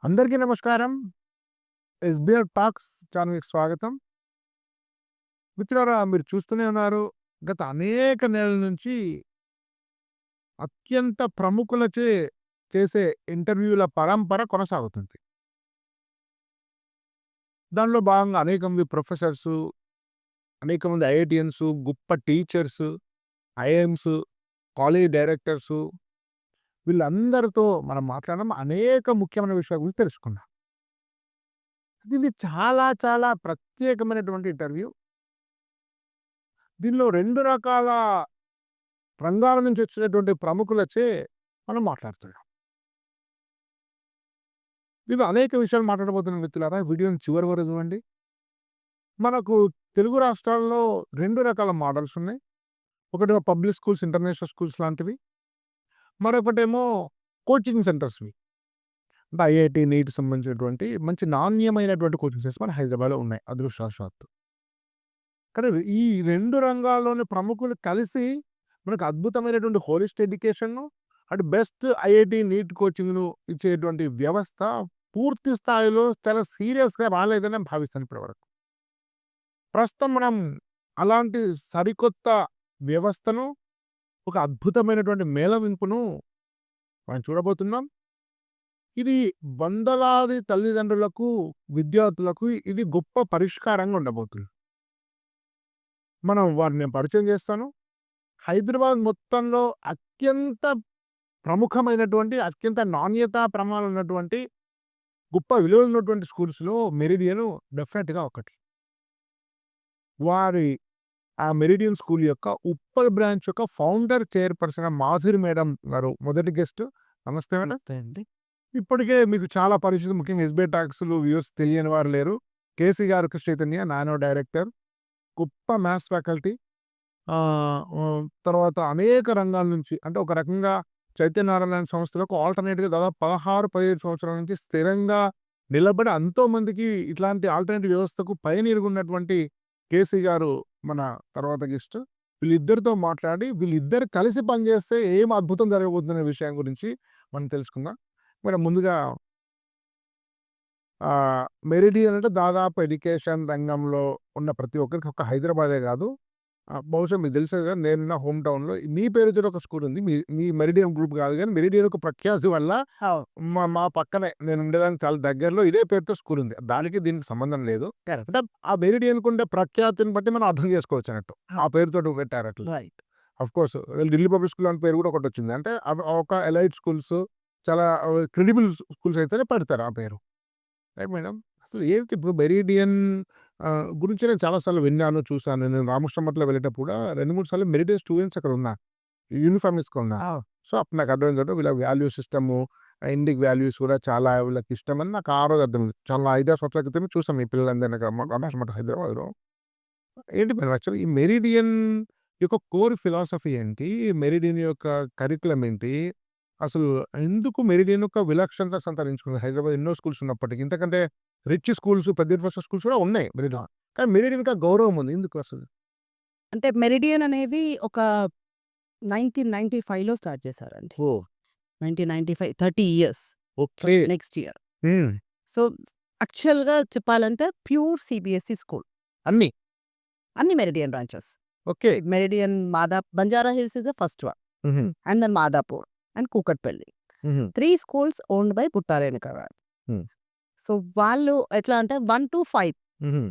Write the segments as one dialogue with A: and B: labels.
A: అందరికీ నమస్కారం. SBR talks ఛానల్‌కి స్వాగతం. మిత్రులారా మీరు చూస్తూనే ఉన్నారు. గత అనేక నెలల నుంచి అత్యంత ప్రముఖులచే చేసే ఇంటర్వ్యూల పరంపర కొనసాగుతుంది. దానిలో భాగంగా అనేక మంది ప్రొఫెసర్సు, అనేక మంది ఐఐటీయన్సు, గొప్ప టీచర్సు, ఐఐఎమ్స్, కాలేజ్ డైరెక్టర్సు వీళ్ళందరితో మనం మాట్లాడడం అనేక ముఖ్యమైన విషయాల గురించి తెలుసుకున్నాం. ఇది చాలా చాలా ప్రత్యేకమైనటువంటి ఇంటర్వ్యూ. దీనిలో 2 రకాల రంగాల నుంచి వచ్చినటువంటి ప్రముఖులచే మనం మాట్లాడుతున్నాం. దీనిలో అనేక విషయాలు మాట్లాడబోతున్నాం మిత్రులారా. వీడియోని చివరి వరకు చూడండి. మనకు తెలుగు రాష్ట్రాల్లో 2 రకాల మోడల్స్ ఉన్నాయి. ఒకటేమో పబ్లిక్ స్కూల్స్, ఇంటర్నేషనల్ స్కూల్స్ లాంటివి. మరొకటేమో కోచింగ్ సెంటర్స్‌వి. అంటే ఐఐటీ, నీట్‌కి సంబంధించినటువంటి మంచి నాణ్యమైనటువంటి కోచింగ్ సెంటర్స్ మన హైదరాబాద్‌లో ఉన్నాయి అదృష్టవశాత్తు. కానీ ఈ 2 రంగాల్లోని ప్రముఖులు కలిసి మనకు అద్భుతమైనటువంటి హోలిస్ట్ ఎడ్యుకేషన్‌ను అటు బెస్ట్ ఐఐటీ, నీట్ కోచింగ్‌ను ఇచ్చేటువంటి వ్యవస్థ పూర్తి స్థాయిలో చాలా సీరియస్‌గా రాలేదని నేను భావిస్తాను ఇప్పటివరకు. ప్రస్తుతం మనం అలాంటి సరికొత్త వ్యవస్థను, ఒక అద్భుతమైనటువంటి మేళవింపును మనం చూడబోతున్నాం. ఇది వందలాది తల్లిదండ్రులకు, విద్యార్థులకు ఇది గొప్ప పరిష్కారంగా ఉండబోతుంది. మనం వారిని నేను పరిచయం చేస్తాను. హైదరాబాద్ మొత్తంలో అత్యంత ప్రముఖమైనటువంటి, అత్యంత నాణ్యతా ప్రమాణాలు ఉన్నటువంటి, గొప్ప విలువలు ఉన్నటువంటి స్కూల్స్‌లో మెరిడియన్ డెఫినెట్‌గా ఒకటి. వారి ఆ మెరిడియన్ స్కూల్ యొక్క ఉప్పల్ బ్రాంచ్ యొక్క ఫౌండర్ చైర్పర్సన్ మాధురి మేడం గారు మొదటి గెస్ట్. నమస్తే మేడం.
B: నమస్తే అండి.
A: ఇప్పటికే మీకు చాలా పరిచితం. ముఖ్యంగా ఎస్‌బిఐ టాక్స్‌లు వ్యూవర్స్ తెలియని వారు లేరు. కేసీ గారు కృష్ణ చైతన్య నానో డైరెక్టర్. గొప్ప మ్యాథ్స్ ఫ్యాకల్టీ. తర్వాత అనేక రంగాల నుంచి అంటే ఒక రకంగా చైతన్యనారాయణ సంస్థలకు ఆల్టర్‌నేట్‌గా దాదాపు 16, 17 సంవత్సరాల నుంచి స్థిరంగా నిలబడి ఎంతోమందికి ఇట్లాంటి ఆల్టర్‌నేటివ్ వ్యవస్థకు పయనీర్‌గా ఉన్నటువంటి కేసీ గారు మన తర్వాత గెస్ట్. వీళ్ళిద్దరితో మాట్లాడి వీళ్ళిద్దరు కలిసి పనిచేస్తే ఏం అద్భుతం జరగబోతుందనే విషయం గురించి మనం తెలుసుకుందాం. మేడం ముందుగా మెరిడియన్ అంటే దాదాపు ఎడ్యుకేషన్ రంగంలో ఉన్న ప్రతి ఒక్కరికి ఒక హైదరాబాదే కాదు. బహుశా మీకు తెలుసే కదా నేనున్న హోమ్ టౌన్‌లో మీ పేరుతోటి ఒక స్కూల్ ఉంది. మీ మీ మెరిడియన్ గ్రూప్ కాదు గానీ మెరిడియన్ ఒక ప్రఖ్యాతి వల్ల
B: అవును.
A: మా మా పక్కనే నేను ఉండేదానికి చాలా దగ్గరలో ఇదే పేరుతో స్కూల్ ఉంది. దానికి దీనికి సంబంధం లేదు.
B: కరెక్ట్.
A: అంటే ఆ మెరిడియన్‌కి ఉండే ప్రఖ్యాతిని బట్టి మనం అర్థం చేసుకోవచ్చు అన్నట్టు. ఆ పేరుతోటి పెట్టారు అట్లా.
B: Right.
A: Of course Delhi public school అనే పేరు కూడా ఒకటొచ్చింది. అంటే అవి ఒక ఎలైట్ స్కూల్స్ చాలా క్రెడిబుల్ స్కూల్స్ అయితేనే పెడతారు ఆ పేరు. Right madam. అసలు ఏంటి ఇప్పుడు మెరిడియన్ గురించి నేను చాలా సార్లు విన్నాను, చూసాను. నేను రామకృష్ణ మఠంలో వెళ్ళేటప్పుడు కూడా 2, 3 సార్లు మెరిడియన్ స్టూడెంట్స్ అక్కడ ఉన్నారు. యూనిఫార్మ్ ఏసుకున్నారు.
B: అవును.
A: సో, అప్పుడు నాకు అర్థమైంది వీళ్ళ వాల్యూ సిస్టము, ఇండిక్ వాల్యూస్ కూడా చాలా వీళ్ళకి ఇష్టమని నాకు ఆ రోజు అర్థమైంది. చాలా 5, 6 సంవత్సరాల క్రితమే చూసాం ఈ పిల్లలందరిని అక్కడ రామకృష్ణ మఠం హైదరాబాద్‌లో. ఏంటి మేడం యాక్చువల్లీ ఈ మెరిడియన్ యొక్క కోర్ ఫిలాసఫీ ఏంటి? మెరిడియన్ యొక్క కరిక్యులమ్ ఏంటి? అసలు ఎందుకు మెరిడియన్ యొక్క విలక్షణత సంతరించుకుంది? హైదరాబాద్ ఎన్నో స్కూల్స్ ఉన్నప్పటికి. ఇంతకంటే రిచ్ స్కూల్స్, పెద్ద యూనివర్సిటీ స్కూల్స్ కూడా ఉన్నాయి మెరిడియన్. కానీ మెరిడియన్‌కి ఆ గౌరవం ఉంది. ఎందుకు అసలు?
B: అంటే మెరిడియన్ అనేది ఒక 1995లో స్టార్ట్ చేశారండి.
A: Oh!
B: 1995 30 years
A: okay.
B: Next year.
A: Hmm.
B: So, యాక్చువల్‌గా చెప్పాలంటే ప్యూర్ సీబీఎస్ఈ స్కూల్.
A: అన్నీ.
B: అన్ని meridian branches.
A: Okay.
B: Meridian Banjara Hills is the first one.
A: హుహు.
B: And then Madhapur and Kukatpally.
A: హుహు.
B: 3 schools owned by Butta Renuka గారు.
A: హ్మ్.
B: సో, వాళ్ళు ఎట్లా అంటే 1-5
A: హుహు.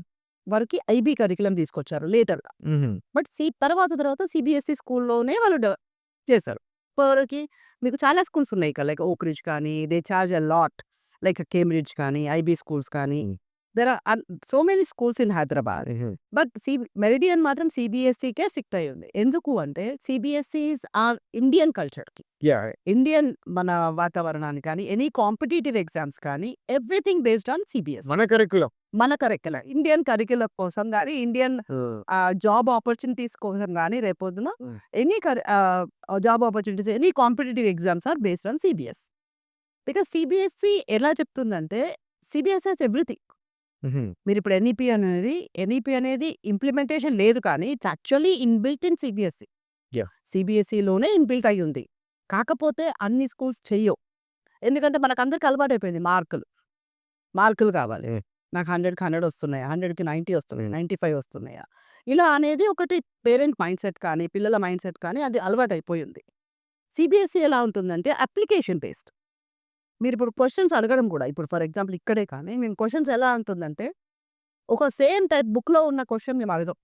B: వరకి ఐబీ కరిక్యులమ్ తీసుకొచ్చారు లేటర్‌గా.
A: హుహు.
B: బట్ తర్వాత సీబీఎస్ఈ స్కూల్‌లోనే వాళ్ళు చేశారు. ఇప్పటివరకి మీకు చాలా స్కూల్స్ ఉన్నాయి ఇక్కడ. లైక్ ఓక్ రిడ్జ్ కానీ, they charge a lot. Like Cambridge కానీ, ఐబీ స్కూల్స్ కానీ.
A: Hmm.
B: There are so many schools in Hyderabad.
A: హుహు.
B: బట్ మెరిడియన్ మాత్రం సీబీఎస్ఈకే స్ట్రిక్ట్ అయ్యి ఉంది. ఎందుకు అంటే సీబీఎస్ఈస్ ఆర్ ఇండియన్ కల్చర్‌కి.
A: యాహ్!
B: ఇండియన్ మన వాతావరణాన్ని కానీ, ఎనీ కాంపిటీటివ్ ఎగ్జామ్స్ కానీ ఎవ్రీథింగ్ బేస్డ్ ఆన్ సీబీఎస్ఈ.
A: మన కరిక్యులమ్.
B: మన కరిక్యులమ్. ఇండియన్ కరిక్యులమ్ కోసం గాని, ఇండియన్
A: హ్మ్.
B: జాబ్ ఆపర్చునిటీస్ కోసం గాని రేపొద్దున
A: హ్మ్.
B: Job opportunities any competitive exams are based on CBS. Because CBSE ఎలా చెప్తుందంటే సీబీఎస్ హస్ ఎవ్రీథింగ్.
A: హుహు.
B: మీరిప్పుడు ఎన్ఈపీ అనేది ఇంప్లిమెంటేషన్ లేదు కానీ it's actually inbuilt in CBSE.
A: Yeah!
B: సీబీఎస్ఈలోనే ఇన్‌బిల్ట్ అయ్యుంది. కాకపోతే అన్ని స్కూల్స్ చెయ్యవు. ఎందుకంటే మనకందరికి అలవాటైపోయింది మార్కులు. మార్కులు కావాలి.
A: హ్మ్.
B: నాకు 100కి 100 వస్తున్నాయా? 100కి 90 వస్తున్నాయా?
A: హ్మ్.
B: 95 వస్తున్నాయా? ఇలా అనేది ఒకటి పేరెంట్ మైండ్‌సెట్ కానీ, పిల్లల మైండ్‌సెట్ కానీ అది అలవాటైపోయింది. సీబీఎస్‌ఈ ఎలా ఉంటుందంటే అప్లికేషన్ బేస్డ్. మీరిప్పుడు క్వెషన్స్ అడగడం కూడా ఇప్పుడు ఫర్ ఎగ్జాంపుల్ ఇక్కడే కానీ మేము క్వెషన్స్ ఎలా ఉంటుందంటే, ఒక సేమ్ టైప్ బుక్‌లో ఉన్న క్వెషన్ మేము అడగం.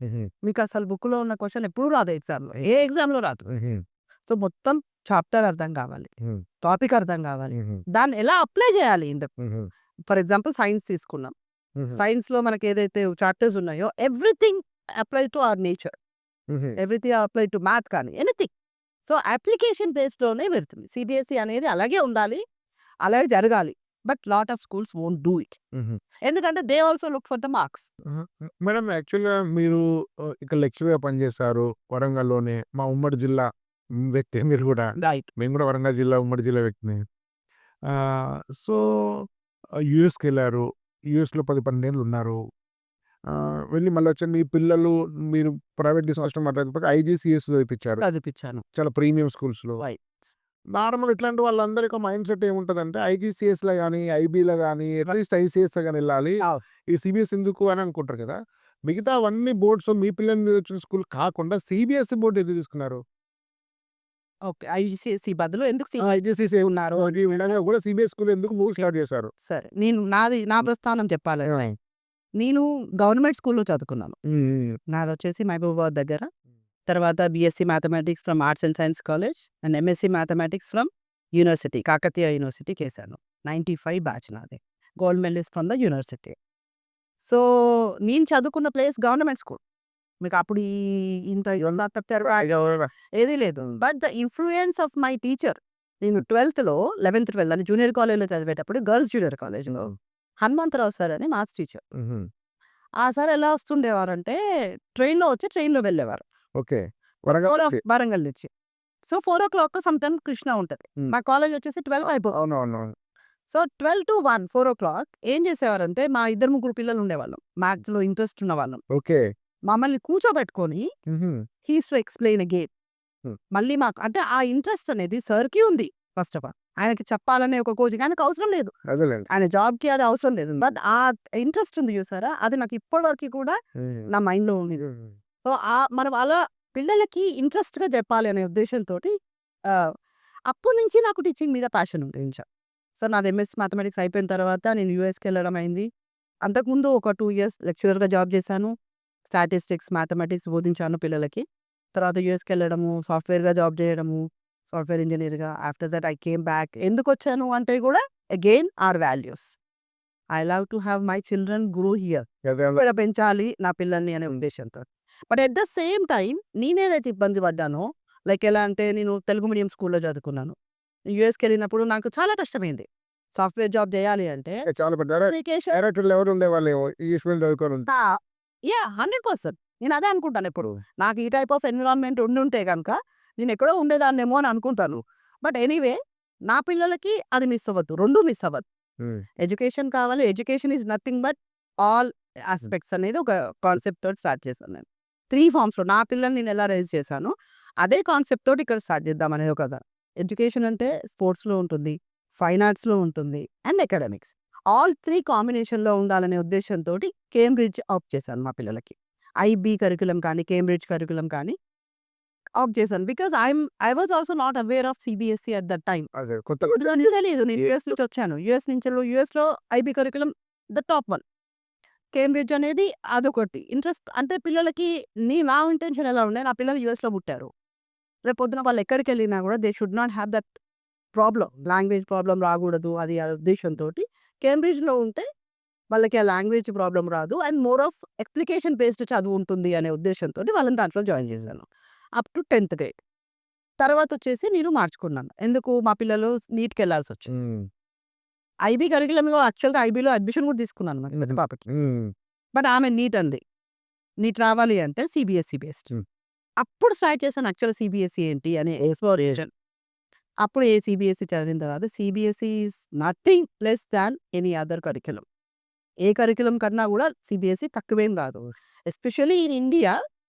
A: హుహు.
B: మీకసలు బుక్‌లో ఉన్న క్వెషన్ ఎప్పుడూ రాదు ఎగ్జామ్‌లో. ఏ ఎగ్జామ్‌లో రాదు.
A: హుహు.
B: సో, మొత్తం చాప్టర్ అర్థం కావాలి.
A: హ్మ్.
B: టాపిక్ అర్థం కావాలి.
A: హుహు.
B: దాన్ని ఎలా అప్లై చేయాలి
A: హుహు.
B: ఫర్ ఎగ్జాంపుల్ సైన్స్ తీసుకున్నాం.
A: హుహు.
B: సైన్స్‌లో మనకేదైతే చాప్టర్స్ ఉన్నాయో everything apply to our nature.
A: హుహు.
B: ఎవ్రీథింగ్ అప్లై టు మ్యాథ్ కానీ ఎనీథింగ్. సో, అప్లికేషన్ బేస్డ్‌లోనే వెళ్తుంది. సీబీఎస్‌ఈ అనేది అలాగే ఉండాలి. అలాగే జరగాలి. But lot of schools won't do it.
A: హుహు.
B: ఎందుకంటే they also look for the marks.
A: ఆహా! మేడం యాక్చువల్‌గా మీరు ఇక్కడ లెక్చరర్‌గా పనిచేశారు వరంగల్‌లోనే. మా ఉమ్మడి జిల్లా వ్యక్తే మీరు గూడా.
B: రైట్.
A: మేము గూడా వరంగల్ జిల్లా, ఉమ్మడి జిల్లా వ్యక్తిని. సో, యూఎస్‌కెళ్లారు. యూఎస్‌లో 10, 12 ఏళ్ళు ఉన్నారు. వెళ్ళి మళ్ళొచ్చారు. మీ పిల్లలు మీరు ప్రైవేట్ హాస్టల్ మాట్లాడకపోతే ఐజీసీఎస్ చదివిపిచ్చారు.
B: చదివిపించాను.
A: చాలా ప్రీమియం స్కూల్స్‌లో.
B: రైట్.
A: నార్మల్ ఇట్లాంటి వాళ్ళందరి యొక్క మైండ్ సెట్ ఏముంటదంటే ఐజీసీఎస్‌లో గాని, ఐబీలో గాని, అట్‌లీస్ట్ ఐసీఎస్‌లో గాని ఎళ్ళాలి.
B: అవును.
A: ఈ సీబీఎస్ ఎందుకు అని అనుకుంటారు కదా! మిగతా అవన్నీ బోర్డ్స్ మీ పిల్లల్ని వచ్చిన స్కూల్ కాకుండా సీబీఎస్‌ఈ బోర్డ్ ఎందుకు తీసుకున్నారు?
B: ఓకే. ఐసీఎస్‌ఈ బదులు ఎందుకు
A: ఐజీసీఎస్
B: ఉన్నారు?
A: ఈ విధంగా కూడా సీబీఎస్ స్కూల్ ఎందుకు మూవ్ స్టార్ట్ చేశారు?
B: సరే. నా ప్రస్థానం చెప్పాలి.
A: హ్మ్.
B: నేను గవర్నమెంట్ స్కూల్‌లో చదువుకున్నాను.
A: హ్మ్.
B: నాదొచ్చేసి మహబూబాబాద్ దగ్గర. తర్వాత BSc mathematics from arts and science college and MSc mathematics from university Kakatiya university చేశాను. 95 బ్యాచ్ నాది. Gold medalist from the university. So, నేను చదువుకున్న ప్లేస్ గవర్నమెంట్ స్కూల్. మీకు అప్పుడు ఇంత ఇవంతా తప్పారు ఏదీ లేదు. But the influence of my teacher నేను 12థ్‌లో 11థ్, 12 అని జూనియర్ కాలేజ్‌లో చదివేటప్పుడు గర్ల్స్ జూనియర్ కాలేజ్‌లో హనుమంతరావు సార్ అని మ్యాథ్స్ టీచర్.
A: హుహు.
B: ఆ సార్ ఎలా వస్తుండేవారంటే ట్రైన్‌లో వచ్చి ట్రైన్‌లో వెళ్ళేవారు.
A: ఓకే. వరంగల్ నుంచి.
B: వరంగల్ నుంచి. సో, 4:00 సమ్‌టైమ్ కృష్ణ ఉంటది.
A: హ్మ్.
B: మా కాలేజ్ వచ్చేసి 12 అయిపోతుంది.
A: అవునవునవును.
B: సో, 12-1 4:00 ఏం చేసేవారంటే మా ఇద్దరు, ముగ్గురు పిల్లలు ఉండేవాళ్ళం. మ్యాథ్స్‌లో ఇంట్రెస్ట్ ఉన్నవాళ్ళం.
A: ఓకే.
B: మమ్మల్ని కూర్చోబెట్టుకొని
A: హుహు.
B: He is to explain again.
A: హ్మ్.
B: మళ్ళీ మాకు అంటే ఆ ఇంట్రెస్ట్ అనేది సార్‌కి ఉంది ఫస్ట్ ఆఫ్ ఆల్. ఆయనకి చెప్పాలనే ఒక కోచింగ్ ఆయనకు అవసరం లేదు.
A: అదేలెండి.
B: ఆయన జాబ్‌కి అది అవసరం లేదు. బట్ ఆ ఇంట్రెస్ట్ ఉంది చూసారా? అది నాకు ఇప్పటి వరకి కూడా
A: హ్మ్.
B: నా మైండ్‌లో ఉంది.
A: హ్మ్.
B: సో, మనం అలా పిల్లలకి ఇంట్రెస్ట్‌గా చెప్పాలి అనే ఉద్దేశ్యంతోటి ఆహ్, అప్పటి నుంచి నాకు టీచింగ్ మీద ప్యాషన్ ఉంది ఇంచ. సో, నాది ఎంఎస్ మ్యాథమెటిక్స్ అయిపోయిన తర్వాత నేను యూఎస్‌కెళ్ళడం అయింది. అంతకుముందు ఒక 2 ఇయర్స్ లెక్చరర్‌గా జాబ్ చేశాను. స్టాటిస్టిక్స్, మ్యాథమెటిక్స్ బోధించాను పిల్లలకి. తర్వాత యూఎస్‌కెళ్ళడము, సాఫ్ట్‌వేర్‌గా జాబ్ చేయడము, సాఫ్ట్‌వేర్ ఇంజినీర్‌గా. After that I came back. ఎందుకొచ్చాను అంటే కూడా again our values. I love to have my children grow here.
A: అదే అలా.
B: ఇక్కడ పెంచాలి నా పిల్లల్ని అనే ఉద్దేశ్యంతో. But at the same time నేనేదైతే ఇబ్బంది పడ్డానో లైక్ ఎలా అంటే నేను తెలుగు మీడియం స్కూల్‌లో చదువుకున్నాను. యూఎస్‌కెళ్ళినప్పుడు నాకు చాలా కష్టమైంది. సాఫ్ట్‌వేర్ జాబ్ చేయాలి అంటే
A: చాలా పెద్ద
B: అప్లికేషన్
A: డైరెక్టర్లు ఎవరు ఉండేవాళ్ళేమో ఈ ఫీల్డ్ చదువుకొని ఉంటే.
B: ఆ! యాహ్! 100% నేను అదే అనుకుంటాను ఎప్పుడు. నాకు ఈ టైప్ ఆఫ్ ఎన్విరాన్మెంట్ ఉండుంటే గనక నేను ఎక్కడో ఉండేదాన్నేమో అని అనుకుంటాను. బట్ ఎనీవే నా పిల్లలకి అది మిస్ అవ్వద్దు. 2 మిస్ అవ్వద్దు.
A: హ్మ్.
B: ఎడ్యుకేషన్ కావాలి. Education is nothing but all aspects అనేది ఒక కాన్సెప్ట్ తోటి స్టార్ట్ చేశాను నేను. 3 ఫార్మ్స్‌లో నా పిల్లల్ని నేను ఎలా రైజ్ చేశానో అదే కాన్సెప్ట్ తోటి ఇక్కడ స్టార్ట్ చేద్దాం అనేది ఒక ఎడ్యుకేషన్ అంటే స్పోర్ట్స్‌లో ఉంటుంది. ఫైన్ ఆర్ట్స్‌లో ఉంటుంది. And academics. ఆల్ 3 కాంబినేషన్‌లో ఉండాలనే ఉద్దేశ్యంతోటి కేంబ్రిడ్జ్ ఆప్ట్ చేశాను మా పిల్లలకి. ఐబీ కరిక్యులమ్ కానీ, కేంబ్రిడ్జ్ కరిక్యులమ్ కానీ ఆప్ట్ చేశాను. Because I was also not aware of CBSE at that time.
A: అదే కొత్తగా
B: నాకు తెలీదు. నేను యూఎస్ నుంచి వచ్చాను. యూఎస్‌లో IB curriculum the top one. Cambridge అనేది అదొకటి. ఇంట్రెస్ట్ అంటే పిల్లలకి నా ఇంటెన్షన్ ఎలా ఉండే నా పిల్లలు యూఎస్‌లో పుట్టారు. రేపొద్దున వాళ్ళు ఎక్కడికెళ్ళినా కూడా they should not have that problem. Language problem రాకూడదు అది ఆ ఉద్దేశ్యంతోటి కేంబ్రిడ్జ్‌లో ఉంటే వాళ్ళకి ఆ లాంగ్వేజ్ ప్రాబ్లమ్ రాదు. And more of application based చదువు ఉంటుంది అనే ఉద్దేశ్యంతోటి వాళ్ళని దాంట్లో జాయిన్ చేశాను. అప్ టు 10థ్ గ్రేడ్. తర్వాతొచ్చేసి నేను మార్చుకున్నాను. ఎందుకు మా పిల్లలు నీట్‌కెళ్ళాల్సొచ్చింది.
A: హ్మ్.
B: ఐబీ కరిక్యులమ్‌లో యాక్చువల్‌గా ఐబీలో అడ్మిషన్ కూడా తీసుకున్నాను మరి పెద్ద పాపకి.
A: హ్మ్.
B: బట్ ఆమె నీట్ అంది. నీట్ రావాలి అంటే సీబీఎస్‌ఈ బేస్డ్.
A: హ్మ్.
B: అప్పుడు స్టార్ట్ చేశాను యాక్చువల్ సీబీఎస్‌ఈ ఏంటి అని ఎక్స్‌ప్లోరేషన్. అప్పుడు సీబీఎస్‌ఈ చదివిన తర్వాత CBSE is nothing less than any other curriculum. ఏ కరిక్యులమ్ కన్నా కూడా సీబీఎస్‌ఈ తక్కువేం కాదు. Especially in India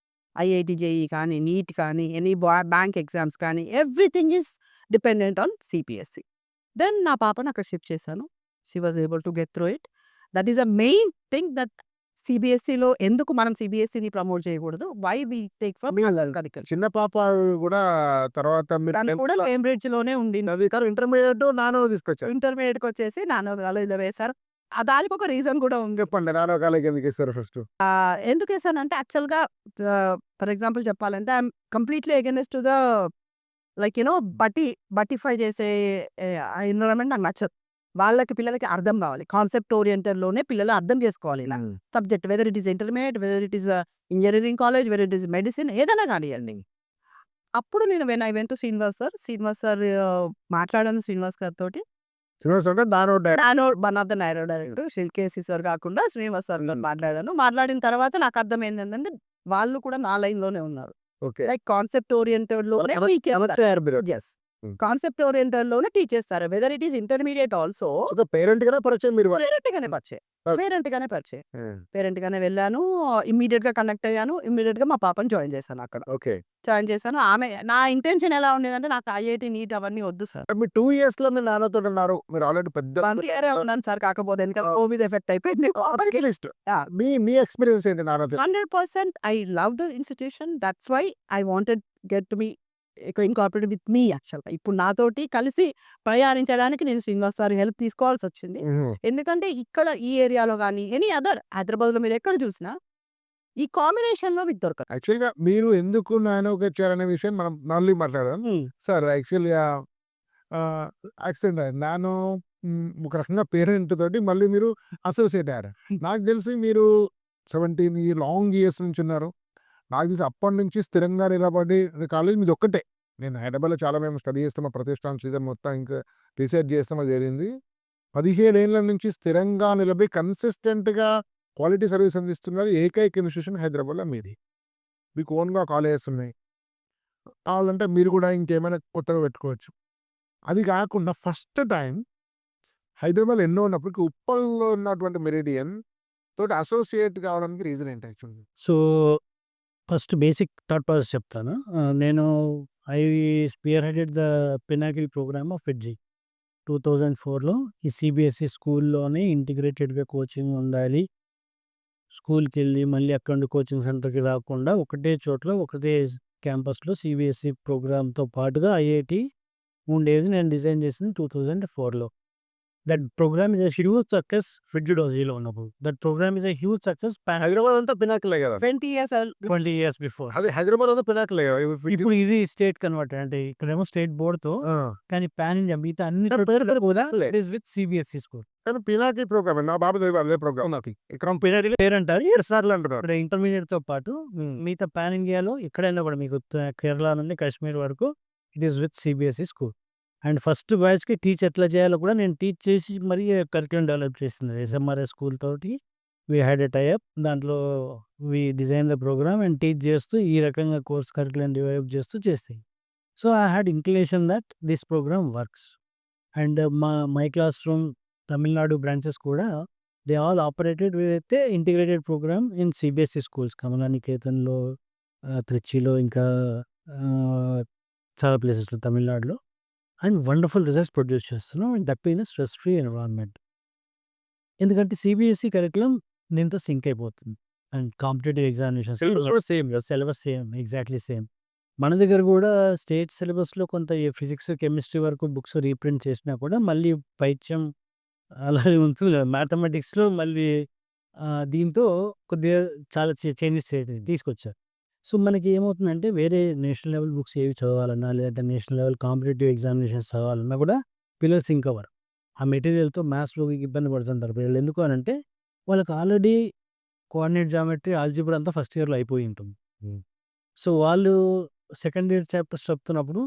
B: IIT JEE కానీ, నీట్ కానీ, ఎనీ బ్యాంక్ ఎగ్జామ్స్ కానీ everything is dependent on CBSE. Then నా పాపని అక్కడ షిఫ్ట్ చేశాను. She was able to get through it. That is a main thing that CBSEలో ఎందుకు మనం CBSEని ప్రమోట్ చేయకూడదు? Why we take from curricular.
A: చిన్న పాప కూడా తర్వాత మీరు
B: తను కూడా
A: 10th
B: కేంబ్రిడ్జ్‌లోనే ఉండింది.
A: చదివితారు, ఇంటర్మీడియట్ నానో తీసుకొచ్చారు.
B: ఇంటర్మీడియేట్‌కొచ్చేసి నానో కాలేజ్‌లో వేశారు. దానికి ఒక రీజన్ కూడా ఉంది.
A: చెప్పండి, నానో కాలేజ్ ఎందుకు ఇస్తారు ఫస్ట్?
B: ఎందుకేసానంటే యాక్చువల్‌గా ఫర్ ఎగ్జాంపుల్ చెప్పాలంటే I'm completely against to the like బట్టిఫై చేసే ఎన్విరాన్మెంట్ నాకు నచ్చదు. వాళ్ళకి పిల్లలకి అర్థం కావాలి. కాన్సెప్ట్ ఓరియెంటెడ్‌లోనే పిల్లలు అర్థం చేసుకోవాలి ఇలా subject. Whether it is intermediate, whether it is engineering college, whether it is medicine ఏదైనా కానియండి. అప్పుడు నేను when I went to Srinivas sir మాట్లాడాను శ్రీనివాస్ గారితోటి.
A: శ్రీనివాస్ అంటే నానో
B: వన్ ఆఫ్ ద నారో డైరెక్టర్ కేసీ సార్ కాకుండా శ్రీనివాస్ సార్ గారు మాట్లాడాను. మాట్లాడిన తర్వాత నాకు అర్థమైంది ఏంటంటే వాళ్ళు కూడా నా లైన్‌లోనే ఉన్నారు.
A: ఓకే.
B: లైక్ కాన్సెప్ట్ ఓరియెంటెడ్‌లోనే యెస్. కాన్సెప్ట్ ఓరియెంటెడ్‌లోనే టీచ్ చేస్తారు. Whether it is intermediate also
A: parent గానే పరిచయం మీరు?
B: పేరెంట్‌గానే పరిచయం. పేరెంట్‌గానే వెళ్ళాను. ఇమ్మీడియేట్‌గా కనెక్ట్ అయ్యాను. ఇమ్మీడియేట్‌గా మా పాపని జాయిన్ చేశాను అక్కడ.
A: ఓకే.
B: జాయిన్ చేశాను. ఆమె నా ఇంటెన్షన్ ఎలా ఉండేదంటే నాకు ఐఐటీ, నీట్ అవన్నీ వద్దు సార్.
A: మీరు 2 ఇయర్స్‌లో మీరు నానోతో ఉన్నారు. మీరు ఆల్రెడీ పెద్ద
B: 1 ఇయరే ఉన్నాను సార్. కాకపోతే వెనక కోవిడ్ ఎఫెక్ట్ అయిపోయింది.
A: లిస్ట్.
B: Yeah.
A: మీ ఎక్స్‌పీరియన్స్ ఏంటి నానోతో?
B: 100% I love the institution. That's why I wanted get to be incorporated with me యాక్చువల్‌గా. ఇప్పుడు నాతోటి కలిసి ప్రయాణించడానికి నేను శ్రీనివాస్ సార్ హెల్ప్ తీసుకోవాల్సొచ్చింది. ఎందుకంటే ఇక్కడ ఈ ఏరియాలో గానీ, ఎనీ అదర్ హైదరాబాద్‌లో మీరు ఎక్కడ చూసినా ఈ కాంబినేషన్‌లో మీకు దొరకదు.
A: యాక్చువల్‌గా మీరు ఎందుకు నానోకి వచ్చారనే విషయం మనం మళ్ళీ మాట్లాడదాం. సార్ యాక్చువల్‌గా యాక్సిడెంట్ అయింది. నానో ఒక రకంగా పేరెంట్ తోటి మళ్ళీ మీరు అసోసియేట్ అయ్యారు. నాకు తెలిసి మీరు 17 లాంగ్ ఇయర్స్ నుంచి ఉన్నారు. నాకు తెలిసి అప్పటి నుంచి స్థిరంగా నిలబడి కాలేజ్ మీది ఒక్కటే. నేను హైదరాబాద్‌లో చాలా మేము స్టడీ చేస్తాం. మా ప్రతిష్టాన్ సీజన్ మొత్తం ఇంకా రీసెర్చ్ చేస్తాం. అది జరిగింది. 17 ఏళ్ల నుంచి స్థిరంగా నిలబడి కన్సిస్టెంట్‌గా క్వాలిటీ సర్వీస్ అందిస్తున్నది ఏకైక ఇన్స్టిట్యూషన్ హైదరాబాద్‌లో మీది. మీకు ఓన్‌గా కాలేజెస్ ఉన్నాయి. కావాలంటే మీరు కూడా ఇంకేమైనా కొత్తగా పెట్టుకోవచ్చు. అది కాకుండా ఫస్ట్ టైం హైదరాబాద్‌లో ఎన్నో ఉన్నప్పటికి ఉప్పల్లో ఉన్నటువంటి మెరిడియన్ తోటి అసోసియేట్ కావడానికి రీజన్ ఏంటి యాక్చువల్‌గా?
C: So, first basic thought process చెప్తాను. నేను I spear headed the pinnacle program of edgy 2004లో ఈ CBSE స్కూల్లోనే ఇంటిగ్రేటెడ్‌గా కోచింగ్ ఉండాలి. స్కూల్‌కెళ్ళి మళ్ళీ అక్కడి నుండి కోచింగ్ సెంటర్‌కి రాకుండా ఒకటే చోట్ల ఒకటే క్యాంపస్‌లో CBSE ప్రోగ్రామ్‌తో పాటుగా ఐఐటీ ఉండేది. నేను డిజైన్ చేసింది 2004లో. That program is a huge success ఫ్రిడ్జిడోజీలో ఉన్నప్పుడు. That program is a huge success
A: Hyderabad అంతా పినాకిలే కదా!
B: 20 ఇయర్స్
C: 20 years బిఫోర్.
A: అదే హైదరాబాద్ అంతా పినాకిలే కదా!
C: ఇప్పుడు ఇది స్టేట్ కన్వర్టెడ్ అంటే ఇక్కడేమో స్టేట్ బోర్డ్‌తో కానీ పాన్ ఇండియా మిగతా అన్ని it is with CBSE school.
A: కానీ పినాకిల్ ప్రోగ్రామ్ నా బాబు చదివాడు అదే ప్రోగ్రామ్.
C: ఇక్కడ పేరు అంటారు.
A: సార్లు అంటున్నారు.
C: ఇక్కడ ఇంటర్మీడియట్‌తో పాటు మిగతా పాన్ ఇండియాలో ఎక్కడైనా కూడా మీకు కేరళ నుండి కాశ్మీర్ వరకు it is with CBSE school. And first బ్యాచ్‌కి టీచ్ ఎట్లా చేయాలో కూడా నేను టీచ్ చేసి మరీ కరిక్యులం డెవలప్ చేసింది. SMRS స్కూల్ తోటి we had a tie up. దాంట్లో we design the program and teach చేస్తూ ఈ రకంగా కోర్స్ కరిక్యులం డెవలప్ చేస్తూ చేస్తాయి. So, I had inclination that this program works. And my class room Tamil Nadu branches కూడా they all operated with a integrated program in CBSE schools. కమలా నికేతన్‌లో, త్రిచిలో ఇంకా చాలా ప్లేసెస్‌లో తమిళనాడులో. అండ్ వండర్‌ఫుల్ రిజల్ట్స్ ప్రొడ్యూస్ చేస్తున్నాం. And that in a stress free environment. ఎందుకంటే CBSE curriculum దీంతో sync అయిపోతుంది. And competitive examinations syllabus same exactly same. మన దగ్గర కూడా స్టేట్ సిలబస్‌లో కొంత ఫిజిక్స్, కెమిస్ట్రీ వరకు బుక్స్ రీప్రింట్ చేసినా కూడా మళ్ళీ పైత్యం అలాగే ఉంటుంది. మ్యాథమెటిక్స్‌లో మళ్ళీ దీంతో కొద్దిగా చాలా చేంజెస్ తీసుకొచ్చారు. సో, మనకి ఏమవుతుందంటే వేరే నేషనల్ లెవెల్ బుక్స్ ఏవి చదవాలన్నా లేదంటే నేషనల్ లెవెల్ కాంపిటీటివ్ ఎగ్జామినేషన్స్ చదవాలన్నా కూడా పిల్లలు సింక్ అవ్వరు. ఆ మెటీరియల్‌తో మ్యాథ్స్‌లో ఇబ్బంది పడుతుంటారు పిల్లలు. ఎందుకు అనంటే వాళ్ళకి ఆల్రెడీ కోఆర్డినేట్ జామెట్రీ, ఆల్జీబ్రా అంతా ఫస్ట్ ఇయర్‌లో అయిపోయి ఉంటుంది. సో, వాళ్ళు సెకండ్ ఇయర్ చాప్టర్స్ చెప్తున్నప్పుడు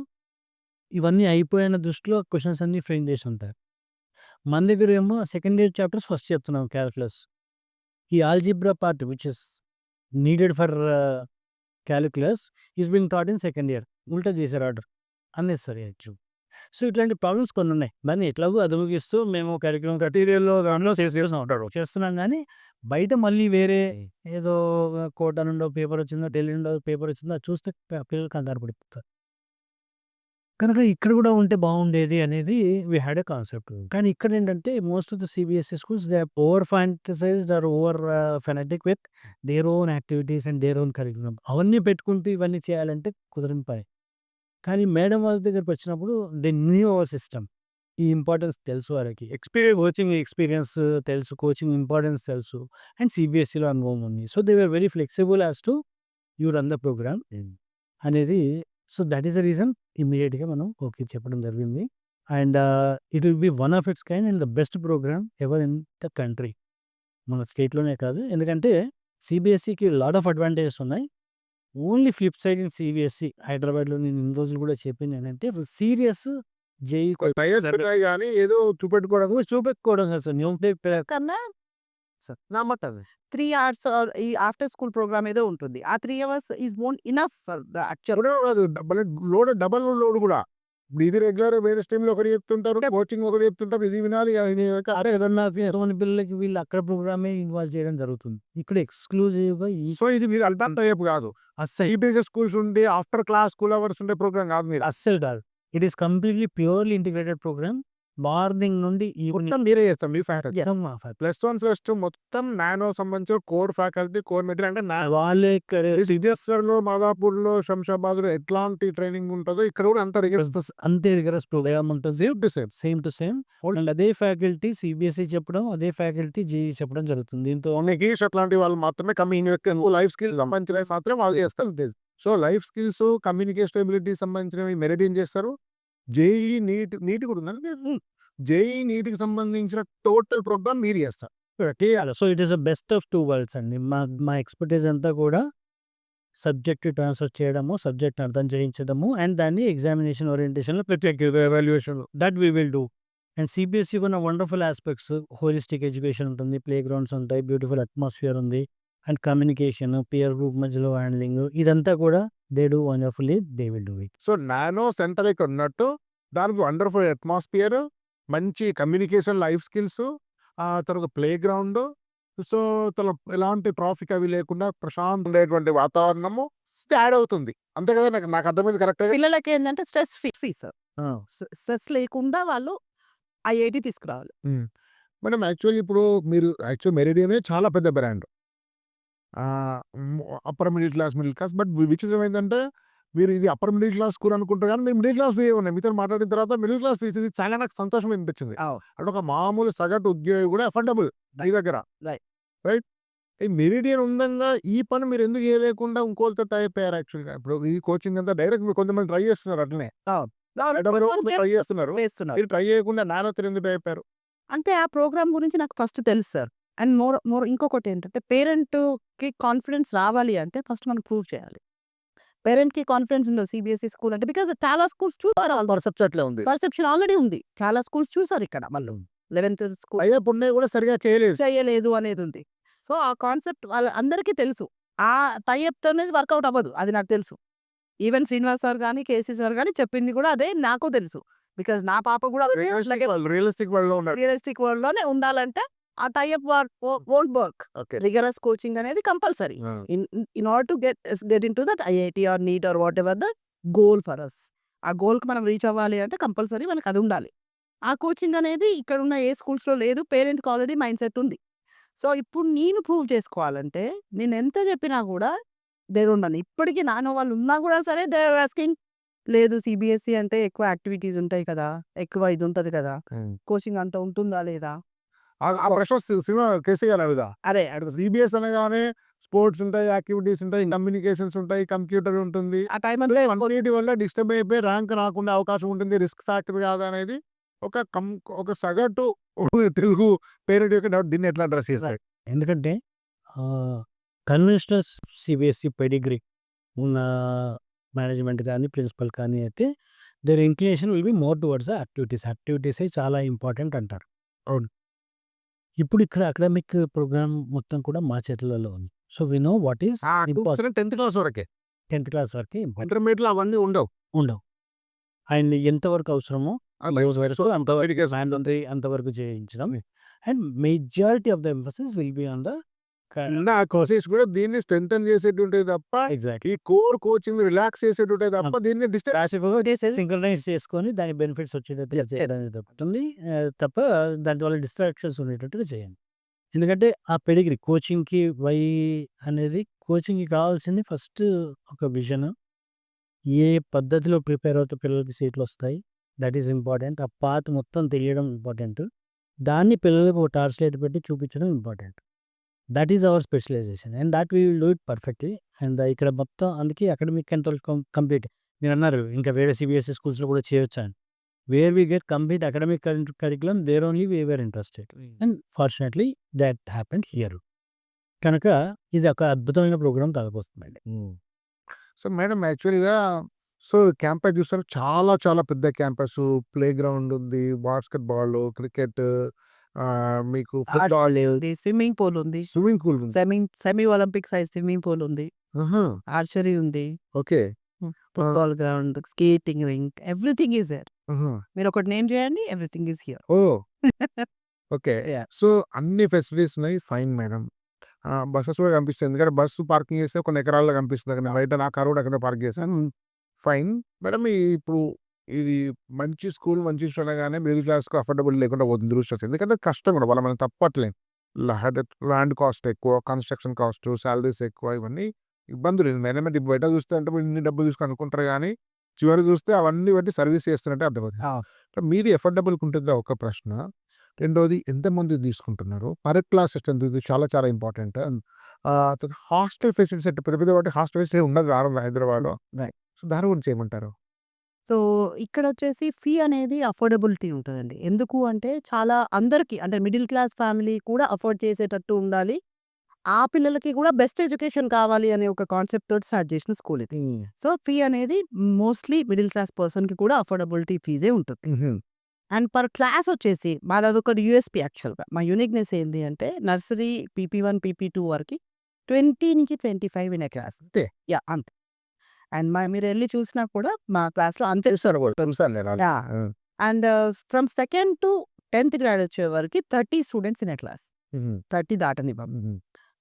C: ఇవన్నీ అయిపోయిన దృష్టిలో క్వెషన్స్ అన్నీ ఫ్రేమ్ చేసి ఉంటారు. మన దగ్గర ఏమో సెకండ్ ఇయర్ చాప్టర్స్ ఫస్ట్ చెప్తున్నాం క్యాలిక్యులస్. ఈ algebra part which is needed for calculus is being taught in second year. ఉల్టా చేశారు ఆర్డర్. Unnecessary actual. సో, ఇట్లాంటి ప్రాబ్లమ్స్ కొన్ని ఉన్నాయి. దాన్ని ఎట్లాగో అదుముగిస్తూ మేము కరిక్యులం కటీరియల్‌లో దాంట్లో చేస్తున్నాం కానీ బయట మళ్ళీ వేరే ఏదో కోటా నుండో పేపర్ వచ్చిందో, ఢిల్లీ నుండో పేపర్ వచ్చిందో అది చూస్తే పిల్లలు కంగారు పడిపోతారు. కనుక ఇక్కడ కూడా ఉంటే బాగుండేది అనేది వి హ్యాడ్ ఎ కాన్సెప్ట్. కానీ ఇక్కడ ఏంటంటే most of the CBSE schools they over fantasized or over fanatic with their own activities and their own curriculum. అవన్నీ పెట్టుకుంటూ ఇవన్నీ చేయాలంటే కుదరని పని. కానీ మేడం వాళ్ళ దగ్గరికి వచ్చినప్పుడు దే న్యూ అవర్ సిస్టమ్. ఈ ఇంపార్టెన్స్ తెలుసు వాళ్ళకి. కోచింగ్ ఎక్స్పీరియన్స్ తెలుసు. కోచింగ్ ఇంపార్టెన్స్ తెలుసు. అండ్ సిబిఎస్ఈలో అనుభవం ఉంది. So they were very flexible as to you run the program అనేది. So that is the reason ఇమ్మీడియట్‌గా మనం ఓకే చెప్పడం జరిగింది. And it will be one of its kind and the best program ever in the country. మన స్టేట్‌లోనే కాదు. ఎందుకంటే సిబిఎస్ఈకి లాట్ ఆఫ్ అడ్వాంటేజెస్ ఉన్నాయి. Only flip side in CBSE హైదరాబాద్‌లో నేను ఇన్ని రోజులు కూడా చెప్పింది ఏంటంటే సీరియస్ జేఈఈ
A: టైర్స్ ఉంటాయి కానీ ఏదో చూపెట్టుకోవడం
C: చూపెట్టుకోవడం కాదు సార్. న్యూ
B: కన్నా
A: నమ్మటది
B: 3 అవర్స్ ఈ ఆఫ్టర్ స్కూల్ ప్రోగ్రామ్ ఏదో ఉంటుంది. ఆ 3 hours is more enough for the actual.
A: కాదు డబల్ లోడ్ కూడా. ఇప్పుడు ఇది రెగ్యులర్ వేరే స్ట్రీమ్లో ఒకటి చెప్తుంటారు, కోచింగ్ ఒకటి చెప్తుంటారు, ఇది వినాలి అది వినాలి.
C: అరే ఏదన్నా ఎంతమంది పిల్లలకి వీళ్ళు అక్కడ ప్రోగ్రామే ఇన్వాల్వ్ చేయడం జరుగుతుంది. ఇక్కడ ఎక్స్క్లూజివ్‌గా ఈ
A: సో ఇది మీరు అల్టర్నేట్ టైప్ కాదు.
C: అస్సలు
A: సిబిఎస్ఈ స్కూల్స్ ఉండి ఆఫ్టర్ క్లాస్ స్కూల్ అవర్స్ ఉండే ప్రోగ్రామ్ కాదు మీరు.
C: అస్సలు కాదు. It is completely purely integrated program. Morning నుండి ఈవినింగ్
A: మొత్తం మీరే చేస్తాం మీ ఫ్యాకల్టీ.
C: మొత్తం
A: +1 +2 మొత్తం నానో సంబంధించిన కోర్ ఫ్యాకల్టీ, కోర్ మెటీరియల్ అంటే
C: వాళ్ళే ఇక్కడ
A: సిద్దేశ్వర్లో, మాదాపూర్లో, శంషాబాద్లో ఎట్లాంటి ట్రైనింగ్ ఉంటుందో ఇక్కడ కూడా అంత రిగరస్
C: అంతే రిగరస్ ప్రోగ్రామ్ ఉంటుంది. Same to same. అండ్ అదే ఫ్యాకల్టీ సిబిఎస్ఈ చెప్పడం, అదే ఫ్యాకల్టీ జేఈఈ చెప్పడం జరుగుతుంది. దీంతో
A: నెగేష్ అట్లాంటి వాళ్ళు మాత్రమే లైఫ్ స్కిల్స్ సంబంధించినవి మాత్రం వాళ్ళు చేస్తారు. So life skills, communication ability సంబంధించినవి మెరిట్ చేస్తారు. జేఈఈ నీట్ కూడా ఉందండి. జేఈఈ నీట్‌కి సంబంధించిన టోటల్ ప్రోగ్రామ్ మీరు చేస్తారు.
C: So it is the best of 2 world's అండి. మా ఎక్స్‌పర్‌టైజ్ అంతా కూడా సబ్జెక్ట్ ట్రాన్స్‌ఫర్ చేయడము, సబ్జెక్ట్‌ని అర్థం చేయించడము అండ్ దాన్ని examination ఓరియంటేషన్‌లో evaluation that we will do. And సిబిఎస్ఈకి ఉన్న వండర్‌ఫుల్ ఆస్పెక్ట్స్ హోలిస్టిక్ ఎడ్యుకేషన్ ఉంటుంది, ప్లే గ్రౌండ్స్ ఉంటాయి, బ్యూటిఫుల్ అట్మాస్ఫియర్ ఉంది అండ్ కమ్యూనికేషన్, పియర్ గ్రూప్ మధ్యలో హ్యాండ్లింగ్ ఇదంతా కూడా they do wonderfully. They will do it.
A: So nano centre ఇక్కడ ఉన్నట్టు దానికి వండర్ఫుల్ అట్మాస్ఫియర్, మంచి కమ్యూనికేషన్, లైఫ్ స్కిల్స్, తర్వాత ప్లే గ్రౌండ్. సో ఎలాంటి ట్రాఫిక్ అవి లేకుండా ప్రశాంతంగా ఉండేటువంటి వాతావరణము యాడ్ అవుతుంది. అంతే కదా, నాకు అర్థమైంది కరెక్ట్‌గా.
B: పిల్లలకి ఏంటంటే స్ట్రెస్ ఫ్రీ సార్. స్ట్రెస్ లేకుండా వాళ్ళు ఐఐటీ తీసుకురావాలి.
A: మేడం యాక్చువల్లీ ఇప్పుడు మీరు మెరిడియనే చాలా పెద్ద brand. Upper middle class but విచిత్రం ఏంటంటే మీరు ఇది అప్పర్ మిడిల్ క్లాస్ స్కూల్ అనుకుంటారు కానీ మీరు మిడిల్ క్లాస్ ఫీ ఉన్నాయి. మీతో మాట్లాడిన తర్వాత మిడిల్ క్లాస్ ఫీజు ఇది చాలా నాకు సంతోషం అనిపించింది. అంటే ఒక మామూలు సగటు ఉద్యోగి కూడా అఫోర్డబుల్ మీ దగ్గర. రైట్. ఈ మెరిడియన్ ఉందంగా ఈ పని మీరు ఎందుకు చేయలేకుండా ఇంకోళ్ళతో టైప్ అయ్యారు యాక్చువల్గా? ఇప్పుడు ఈ కోచింగ్ అంతా డైరెక్ట్ మీరు కొంతమంది ట్రై చేస్తున్నారు అట్లనే ట్రై చేస్తున్నారు. మీరు ట్రై చేయకుండా నానో ఎందుకు టైప్ అయ్యారు?
B: అంటే ఆ ప్రోగ్రామ్ గురించి నాకు ఫస్ట్ తెలుసు సార్. అండ్ మోర్ ఇంకొకటి ఏంటంటే పేరెంట్‌కి కాన్ఫిడెన్స్ రావాలి అంటే ఫస్ట్ మనం ప్రూవ్ చేయాలి. పేరెంట్‌కి కాన్ఫిడెన్స్ ఉండదు సిబిఎస్ఈ స్కూల్ అంటే. బికాజ్ చాలా స్కూల్స్ చూసారు. పర్సెప్షన్ ఆల్రెడీ ఉంది. చాలా స్కూల్స్ చూసారు ఇక్కడ వాళ్ళు. 11th స్కూల్
A: అయ్యే పుణ్యం కూడా సరిగా
B: చేయలేదు అనేది ఉంది. సో ఆ కాన్సెప్ట్ వాళ్ళ అందరికీ తెలుసు. ఆ టైఅప్‌తోనే వర్కౌట్ అవ్వదు. అది నాకు తెలుసు. ఈవెన్ శ్రీనివాస్ సార్ గాని, కేసీ సార్ గాని చెప్పింది కూడా అదే నాకు తెలుసు. బికాజ్ నా పాప కూడా
A: రియలిస్టిక్ వరల్డ్‌లో ఉన్నారు.
B: రియలిస్టిక్ వరల్డ్‌లోనే ఉండాలంటే ఆ tie-up won't work. Rigorous coaching అనేది compulsory. In order to get into that IIT or NEET or what ever the goal for us. ఆ గోల్‌కి మనం రీచ్ అవ్వాలి అంటే కంపల్సరీ మనకు అది ఉండాలి. ఆ కోచింగ్ అనేది ఇక్కడ ఉన్న ఏ స్కూల్స్‌లో లేదు. పేరెంట్‌కి ఆల్రెడీ మైండ్ సెట్ ఉంది. సో ఇప్పుడు నేను ప్రూవ్ చేసుకోవాలంటే నేను ఎంత చెప్పినా కూడా దే డోంట్ నో. ఇప్పటికి నానో వాళ్ళు ఉన్నా కూడా సరే దే ఆర్ ఆస్కింగ్ లేదు సిబిఎస్ఈ అంటే ఎక్కువ యాక్టివిటీస్ ఉంటాయి కదా, ఎక్కువ ఇది ఉంటది కదా, కోచింగ్ అంత ఉంటుందా లేదా?
A: ఆ ప్రశ్న సినిమా కేసీ గారు అడుగుదా?
B: అరే
A: సిబిఎస్ అనగానే స్పోర్ట్స్ ఉంటాయి, యాక్టివిటీస్ ఉంటాయి, కమ్యూనికేషన్స్ ఉంటాయి, కంప్యూటర్ ఉంటుంది.
B: ఆ టైం
A: వీటి వల్ల డిస్టర్బ్ అయిపోయి ర్యాంక్ రాకుండా అవకాశం ఉంటుంది. రిస్క్ ఫ్యాక్టర్ కాదు అనేది ఒక సగటు తెలుగు పేరెంట్ యొక్క డౌట్. దీన్ని ఎట్లా అడ్రస్ చేస్తారు?
C: ఎందుకంటే కన్వెన్షనల్ సిబిఎస్ఈ పెడిగ్రీ ఉన్న మేనేజ్మెంట్ కానీ ప్రిన్సిపల్ కానీ అయితే their inclination will be more towards activities చాలా ఇంపార్టెంట్ అంటారు.
A: అవును.
C: ఇప్పుడు ఇక్కడ అకాడమిక్ ప్రోగ్రామ్ మొత్తం కూడా మా చేతులలో ఉంది. So we know what is
A: 10th class వరకే.
C: 10th క్లాస్ వరకు
A: ఇంటర్మీడియట్లో అవన్నీ ఉండవు.
C: అండ్ ఎంతవరకు అవసరమో అంతవరకు చేయించడం. And majority of the emphasis will be on the
A: నా కోర్సెస్ కూడా దీన్ని స్ట్రెంథెన్ చేసేటుంటాయి తప్ప
C: ఎగ్జాక్ట్లీ
A: ఈ కోర్ కోచింగ్ రిలాక్స్ చేసేటుంటాయి తప్ప దీన్ని డిస్టర్బ్
C: ప్యాసివ్గా సింక్రనైజ్ చేసుకొని దాని బెనిఫిట్స్ వచ్చేటట్టుగా చేయడం జరుగుతుంది తప్ప దానివల్ల డిస్ట్రాక్షన్స్ ఉండేటట్టుగా చేయండి. ఎందుకంటే ఆ పెడిగ్రీ కోచింగ్కి వై అనేది కోచింగ్కి కావాల్సింది ఫస్ట్ ఒక విజన్, ఏ పద్ధతిలో ప్రిపేర్ అవుతే పిల్లలకి సీట్లు వస్తాయి, దట్ ఈస్ ఇంపార్టెంట్. ఆ పాత్ మొత్తం తెలియడం ఇంపార్టెంట్. దాన్ని పిల్లలకు ఒక టార్చ్ లైట్ పెట్టి చూపించడం important. That is our specialization and that we will do it perfectly. And ఇక్కడ మొత్తం అందుకే అకాడమిక్ కంట్రోల్ కంప్లీట్. మీరు అన్నారు ఇంకా వేరే సిబిఎస్ఈ స్కూల్స్లో కూడా చేయొచ్చు అని. Where we get complete academic curriculum there only we were interested and fortunately that happened here. కనుక ఇది ఒక అద్భుతమైన ప్రోగ్రామ్ తగ్గొస్తుందండి.
A: సో మేడం యాక్చువల్గా సో క్యాంపస్ చూస్తారు చాలా చాలా పెద్ద క్యాంపస్, ప్లే గ్రౌండ్ ఉంది, బాస్కెట్ బాల్, క్రికెట్, మీకు ఫుట్బాల్,
B: ఉంది, స్విమ్మింగ్ పూల్ ఉంది,
A: స్విమ్మింగ్ పూల్ ఉంది.
B: Semi Olympic size swimming pool ఉంది, ఆర్చరీ ఉంది,
A: okay
B: football ground, skating ring, everything is there. మీరు ఒకటి నేమ్ చేయండి, everything is here.
A: Oh okay. So అన్ని ఫెసిలిటీస్ ఉన్నాయి, ఫైన్ మేడం. బస్సెస్ కూడా కనిపిస్తుంది, ఎందుకంటే బస్సు పార్కింగ్ చేస్తే కొన్ని ఎకరాల్లో కనిపిస్తుంది. అక్కడ బయట నా కారు కూడా అక్కడ పార్క్ చేశాను, ఫైన్ మేడం. ఇప్పుడు ఇది మంచి స్కూల్ మంచి స్కూల్ అనగానే మిడిల్ క్లాస్కి అఫోర్డబుల్ లేకుండా పోతుంది దృష్టి వస్తుంది. ఎందుకంటే కష్టం కూడా వాళ్ళ మనం తప్పట్లేదు. ల్యాండ్ కాస్ట్ ఎక్కువ, కన్స్ట్రక్షన్ కాస్ట్, శాలరీస్ ఎక్కువ, ఇవన్నీ ఇబ్బందులు. మేనేజ్మెంట్ బయట చూస్తే అంటే ఇన్ని డబ్బులు తీసుకొని అనుకుంటారు, కానీ చివరి చూస్తే అవన్నీ బట్టి సర్వీస్ చేస్తున్నట్టే అర్థమవుతుంది. మీది ఎఫోర్డబుల్గా ఉంటుందా ఒక ప్రశ్న. రెండోది ఎంతమంది తీసుకుంటున్నారు, పర్ క్లాస్ స్ట్రెంత్, ఇది చాలా చాలా ఇంపార్టెంట్. హాస్టల్ ఫెసిలిటీస్ అంటే పెద్ద పెద్ద వాటి హాస్టల్ ఫెసిలిటీ ఉండదు హైదరాబాద్లో. సో దాని గురించి ఏమంటారు?
B: సో ఇక్కడ వచ్చేసి ఫీ అనేది అఫోర్డబిలిటీ ఉంటుందండి. ఎందుకు అంటే చాలా అందరికీ అంటే మిడిల్ క్లాస్ ఫ్యామిలీ కూడా అఫోర్డ్ చేసేటట్టు ఉండాలి. ఆ పిల్లలకి కూడా బెస్ట్ ఎడ్యుకేషన్ కావాలి అనే ఒక కాన్సెప్ట్ తోటి స్టార్ట్ చేసిన స్కూల్ ఇది. సో ఫీ అనేది మోస్ట్లీ మిడిల్ క్లాస్ పర్సన్కి కూడా అఫోర్డబిలిటీ ఫీజే ఉంటుంది. అండ్ పర్ క్లాస్ వచ్చేసి మాది అదొక యూఎస్పీ. యాక్చువల్గా మా యూనిక్నెస్ ఏంటి అంటే నర్సరీ PP1 PP2 వరకు 20 నుంచి 25 ఇన్ ఏ క్లాస్ అంతే. అంతే. అండ్ మీరు వెళ్ళి చూసినా కూడా మా క్లాస్లో అంతే. And from 2nd to 10th grade వచ్చే వరకు 30 స్టూడెంట్స్ ఇన్ ఏ క్లాస్. 30 దాటనివ్వం.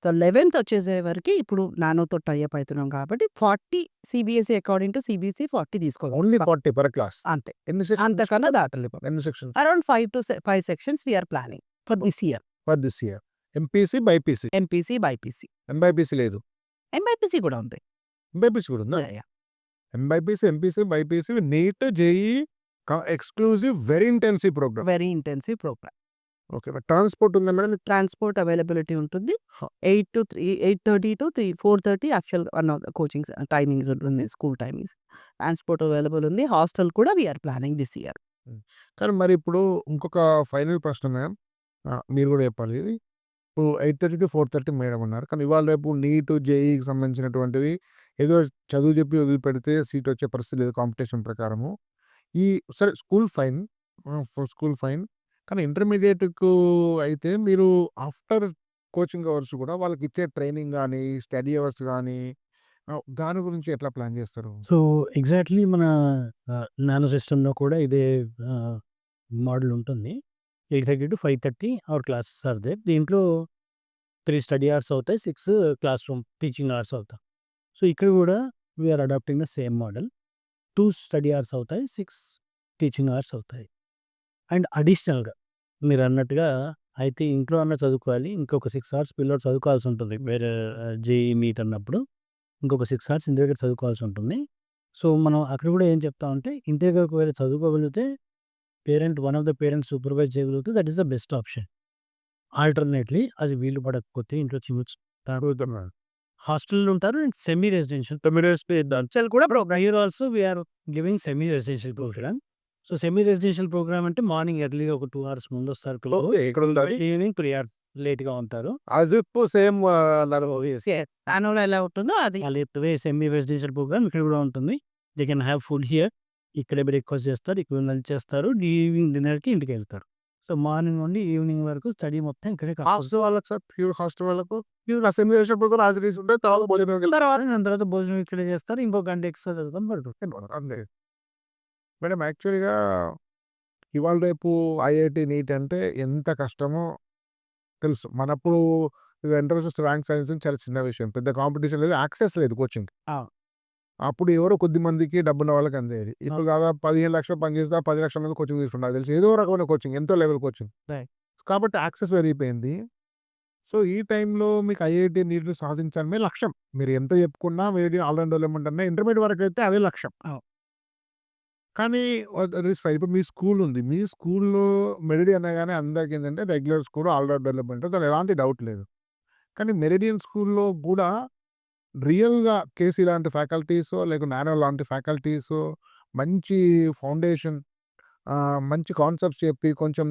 B: సో 11th వచ్చేసే వరకు ఇప్పుడు నానోతో టైఅప్ అవుతున్నాం కాబట్టి 40 సిబిఎస్ఈ అకార్డింగ్ టు సిబిఎస్ఈ 40 తీసుకోవాలి.
A: Only 40 per class.
B: అంతే, అంతకన్నా దాటలేము.
A: ఎన్ని sections?
B: Around 5 sections we're planning for this year.
A: MPC BiPC.
B: MPC BiPC.
A: MBiPC లేదు.
B: ఎంబైపీసీ కూడా ఉంది.
A: ఎంబైపీసీ కూడా ఉందా? MBiPC, MPC, BiPC, NEET, JEE exclusive very intensive program.
B: Very intensive program.
A: Okay. Transport ఉందా మేడం?
B: ట్రాన్స్పోర్ట్ అవైలబిలిటీ ఉంటుంది. 8:30 to 4:30 actual coaching timings ఉంటుంది, school timings. Transport available ఉంది. హాస్టల్ కూడా వీఆర్ ప్లానింగ్ దిస్ ఇయర్.
A: కానీ మరి ఇప్పుడు ఇంకొక ఫైనల్ ప్రశ్న మేడం, మీరు కూడా చెప్పాలి ఇది. ఇప్పుడు 8:30 to 4:30 మేడం ఉన్నారు, కానీ ఇవాళ రేపు నీట్, జేఈకి సంబంధించినటువంటివి ఏదో చదువు చెప్పి వదిలిపెడితే సీట్ వచ్చే పరిస్థితి లేదు కాంపిటీషన్ ప్రకారము. ఈ సరే స్కూల్ ఫైన్, కానీ ఇంటర్మీడియట్కు అయితే మీరు ఆఫ్టర్ కోచింగ్ అవర్స్ కూడా వాళ్ళకి ఇచ్చే ట్రైనింగ్ కానీ, స్టడీ అవర్స్ కానీ, దాని గురించి ఎట్లా ప్లాన్ చేస్తారు?
C: సో ఎగ్జాక్ట్లీ మన నానో సిస్టంలో కూడా ఇదే మోడల్ ఉంటుంది. 8:30 to 5:30 our classes are there. దీంట్లో 3 స్టడీ అవర్స్ అవుతాయి, 6 క్లాస్ రూమ్ టీచింగ్ అవర్స్ అవుతాయి. సో ఇక్కడ కూడా we're adapting the same model. 2 study hours అవుతాయి, 6 టీచింగ్ అవర్స్ అవుతాయి. అండ్ అడిషనల్గా మీరు అన్నట్టుగా అయితే ఇంట్లో అన్న చదువుకోవాలి, ఇంకొక 6 hours పిల్లలు చదువుకోవాల్సి ఉంటుంది. వేరే జేఈ మీట్ అన్నప్పుడు ఇంకొక 6 hours ఇంటి దగ్గర చదువుకోవాల్సి ఉంటుంది. సో మనం అక్కడ కూడా ఏం చెప్తామంటే ఇంటి దగ్గర ఒకవేళ చదువుకోగలిగితే one of the parents supervise చేయగలిగితే that is the best option. Alternately అది వీలు పడకపోతే ఇంట్లో హాస్టల్లో ఉంటారు అండ్ సెమీ రెసిడెన్షియల్ కూడా program. Here also we're giving semi residential program. So semi residential program అంటే మార్నింగ్ ఎర్లీగా ఒక 2 hours ముందు వస్తారు పిల్లలు, ఈవినింగ్ 3 hours లేట్గా ఉంటారు.
A: అది సేమ్
B: దానివల్ల ఎలా ఉంటుందో అది
C: సెమీ రెసిడెన్షియల్ ప్రోగ్రామ్ ఇక్కడ కూడా ఉంటుంది. They can have food here, ఇక్కడే బ్రేక్ఫాస్ట్ చేస్తారు, ఇక్కడ లంచ్ చేస్తారు, ఈవినింగ్ డిన్నర్కి ఇంటికి వెళ్తారు. సో మార్నింగ్ నుండి ఈవినింగ్ వరకు స్టడీ మొత్తం ఇక్కడే.
A: హాస్టల్ వాళ్ళకి సార్, ప్యూర్ హాస్టల్ వాళ్ళకు ప్యూర్ అసెంబ్లీ హాజరీస్ ఉంటాయి, తర్వాత
C: తర్వాత భోజనం ఇక్కడే చేస్తారు, ఇంకో గంట ఎక్స్ట్రా చదువుకొని పడుతుంది.
A: అంతే మేడం. యాక్చువల్గా ఇవాళ రేపు ఐఐటి నీట్ అంటే ఎంత కష్టమో తెలుసు. మనప్పుడు ఎంట్రన్స్ ర్యాంక్ సైన్స్ చాలా చిన్న విషయం. పెద్ద కాంపిటీషన్ లేదు. యాక్సెస్ లేదు కోచింగ్.
C: ఆ.
A: అప్పుడు ఎవరో కొద్ది మందికి డబ్బున్న వాళ్ళకి అందేది. ఇప్పుడు దాదాపు 15,00,000 పనిచేస్తే 10,00,000 మంది కోచింగ్ తీసుకుంటారు. నాకు తెలిసి ఏదో రకమైన కోచింగ్, ఎంతో లెవెల్ కోచింగ్.
C: Right.
A: కాబట్టి యాక్సెస్ పెరిగిపోయింది. సో, ఈ టైంలో మీకు ఐఐటీ నీట్‌ని సాధించాలనే లక్ష్యం. మీరు ఎంత చెప్పుకున్నా మీది ఆల్ రౌండ్ డెవలప్‌మెంట్ అన్నా ఇంటర్మీడియేట్ వరకైతే అదే లక్ష్యం.
C: అవును.
A: కానీ దట్ ఈస్ ఫైన్. ఇప్పుడు మీ స్కూల్ ఉంది. మీ స్కూల్‌లో మెరిడియన్ అనగానే అందరికి ఏంటంటే regular school all round development దాంట్లో ఎలాంటి డౌట్ లేదు. కానీ మెరిడియన్ స్కూల్‌లో కూడా రియల్‌గా కేసీ లాంటి ఫ్యాకల్టీసో, లేక నానో లాంటి ఫ్యాకల్టీసో మంచి ఫౌండేషన్, మంచి కాన్సెప్ట్స్ చెప్పి కొంచెం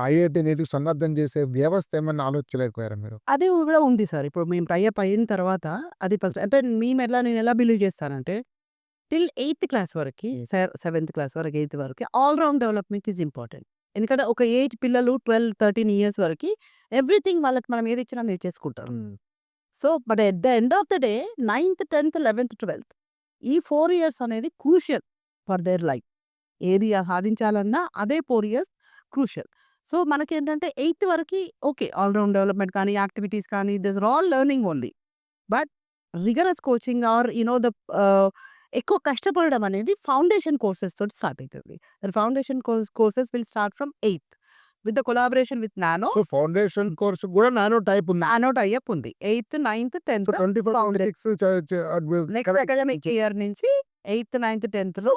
A: ఐఐటీ నీట్‌కి సన్నద్ధం చేసే వ్యవస్థ ఏమన్నా ఆలోచించలేకపోయారా మీరు?
B: అది కూడా ఉంది సార్. ఇప్పుడు మేము టై అప్ అయిన తర్వాత అది ఫస్ట్ అంటే నేను ఎలా బిలీవ్ చేస్తానంటే టిల్ 8థ్ క్లాస్ వరకి 7థ్ క్లాస్ వరకు 8థ్ వరకి all round development is important. ఎందుకంటే ఒక ఏజ్ పిల్లలు 12, 13 ఇయర్స్ వరకి ఎవ్రీథింగ్ వాళ్ళకి మనం ఏది ఇచ్చినా నేర్చేసుకుంటారు. So, but at the end of the day 9థ్, 10థ్, 11థ్, 12థ్ ఈ 4 ఇయర్స్ అనేది క్రూషియల్ ఫర్ దేర్ లైఫ్. ఏది సాధించాలన్నా అదే 4 ఇయర్స్ క్రూషియల్. సో, మనకేంటంటే 8థ్ వరకి ఓకే. ఆల్ రౌండ్ డెవలప్‌మెంట్ కానీ, యాక్టివిటీస్ కానీ this are all learning only. But rigorous coaching or ఎక్కువ కష్టపడడం అనేది ఫౌండేషన్ కోర్సెస్ తోటి స్టార్ట్ అయితది. Foundation courses will start from 8థ్ with the collaboration with Nano.
A: So, foundation course కూడా నానో టైప్ ఉంది.
B: నానో టై అప్ ఉంది. 8థ్, 9థ్, 10థ్
A: 24, 26
B: నెక్స్ట్ అకాడమిక్ ఇయర్ నుంచి 8థ్, 9థ్, 10థ్‌లో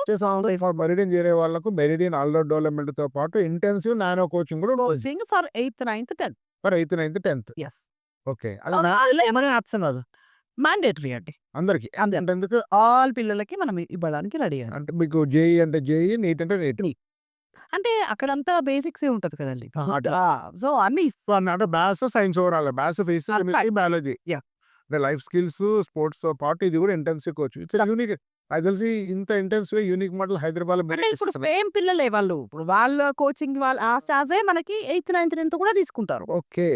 A: ఫర్ మెరిడియన్ చేరే వాళ్ళకు మెరిడియన్ ఆల్ రౌండ్ డెవలప్‌మెంట్‌తో పాటు ఇంటెన్సివ్ నానో కోచింగ్ కూడా ఉంటుంది.
B: కోచింగ్ ఫర్ 8థ్, 9థ్, 10థ్.
A: ఫర్ 8థ్, 9థ్, 10థ్.
B: యెస్.
A: ఓకే.
B: అందులో ఏమైనా ఆప్షన్ కాదు. మ్యాండేటరీ అండి.
A: అందరికి.
B: అంతే.
A: అంటే ఎందుకు?
B: ఆల్ పిల్లలకి మనం ఇవ్వడానికి రెడీ అండి.
A: అంటే మీకు జేఈ అంటే జేఈ, నీట్ అంటే నీట్.
B: అంటే అక్కడంతా బేసిక్సే ఉంటది కదండీ.
A: అటు.
B: సో, అన్నీ
A: సో, అంటే maths, science overall. Maths, physics, chemistry, biology.
B: Yeah.
A: అంటే లైఫ్ స్కిల్స్, స్పోర్ట్స్‌తో పాటు ఇది కూడా ఇంటెన్సివ్ కోచింగ్. It's unique. నాకు తెలిసి ఇంత ఇంటెన్సివ్‌గా యూనిక్ మోడల్ హైదరాబాద్‌లో
B: అంటే ఇప్పుడు సేమ్ పిల్లలే వాళ్ళు. ఇప్పుడు వాళ్ళ కోచింగ్ ఆ స్టాఫే మనకి 8థ్, 9థ్, 10థ్ కూడా తీసుకుంటారు.
A: ఓకే.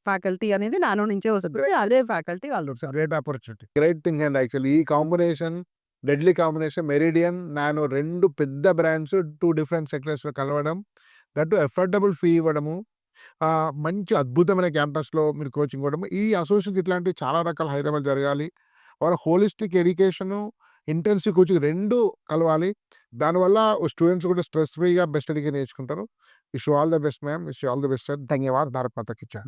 B: ఫ్యాకల్టీ అనేది నానో నుంచే వస్తది. అదే ఫ్యాకల్టీ వాళ్ళు.
A: Great opportunity. గ్రేట్ థింగ్ అండి యాక్చువల్లీ. ఈ combination deadly combination meridian, nano 2 పెద్ద బ్రాండ్స్ 2 డిఫరెంట్ సెక్టర్స్‌లో కలవడం. దట్ అఫోర్డబుల్ ఫీ ఇవ్వడము. మంచి అద్భుతమైన క్యాంపస్‌లో మీరు కోచింగ్ ఇవ్వడము. ఈ అసోసియేషన్ ఇట్లాంటివి చాలా రకాల హైదరాబాద్ జరగాలి. వాళ్ళ హోలిస్టిక్ ఎడ్యుకేషను, ఇంటెన్సివ్ కోచింగ్ 2 కలవాలి. దానివల్ల స్టూడెంట్స్ కూడా స్ట్రెస్ ఫ్రీగా బెస్ట్ ఎడ్యుకేషన్ నేర్చుకుంటారు. Wish you all the best ma'am. Wish you all the best sir. ధన్యవాద్. భారత్ మాతా కీ జై.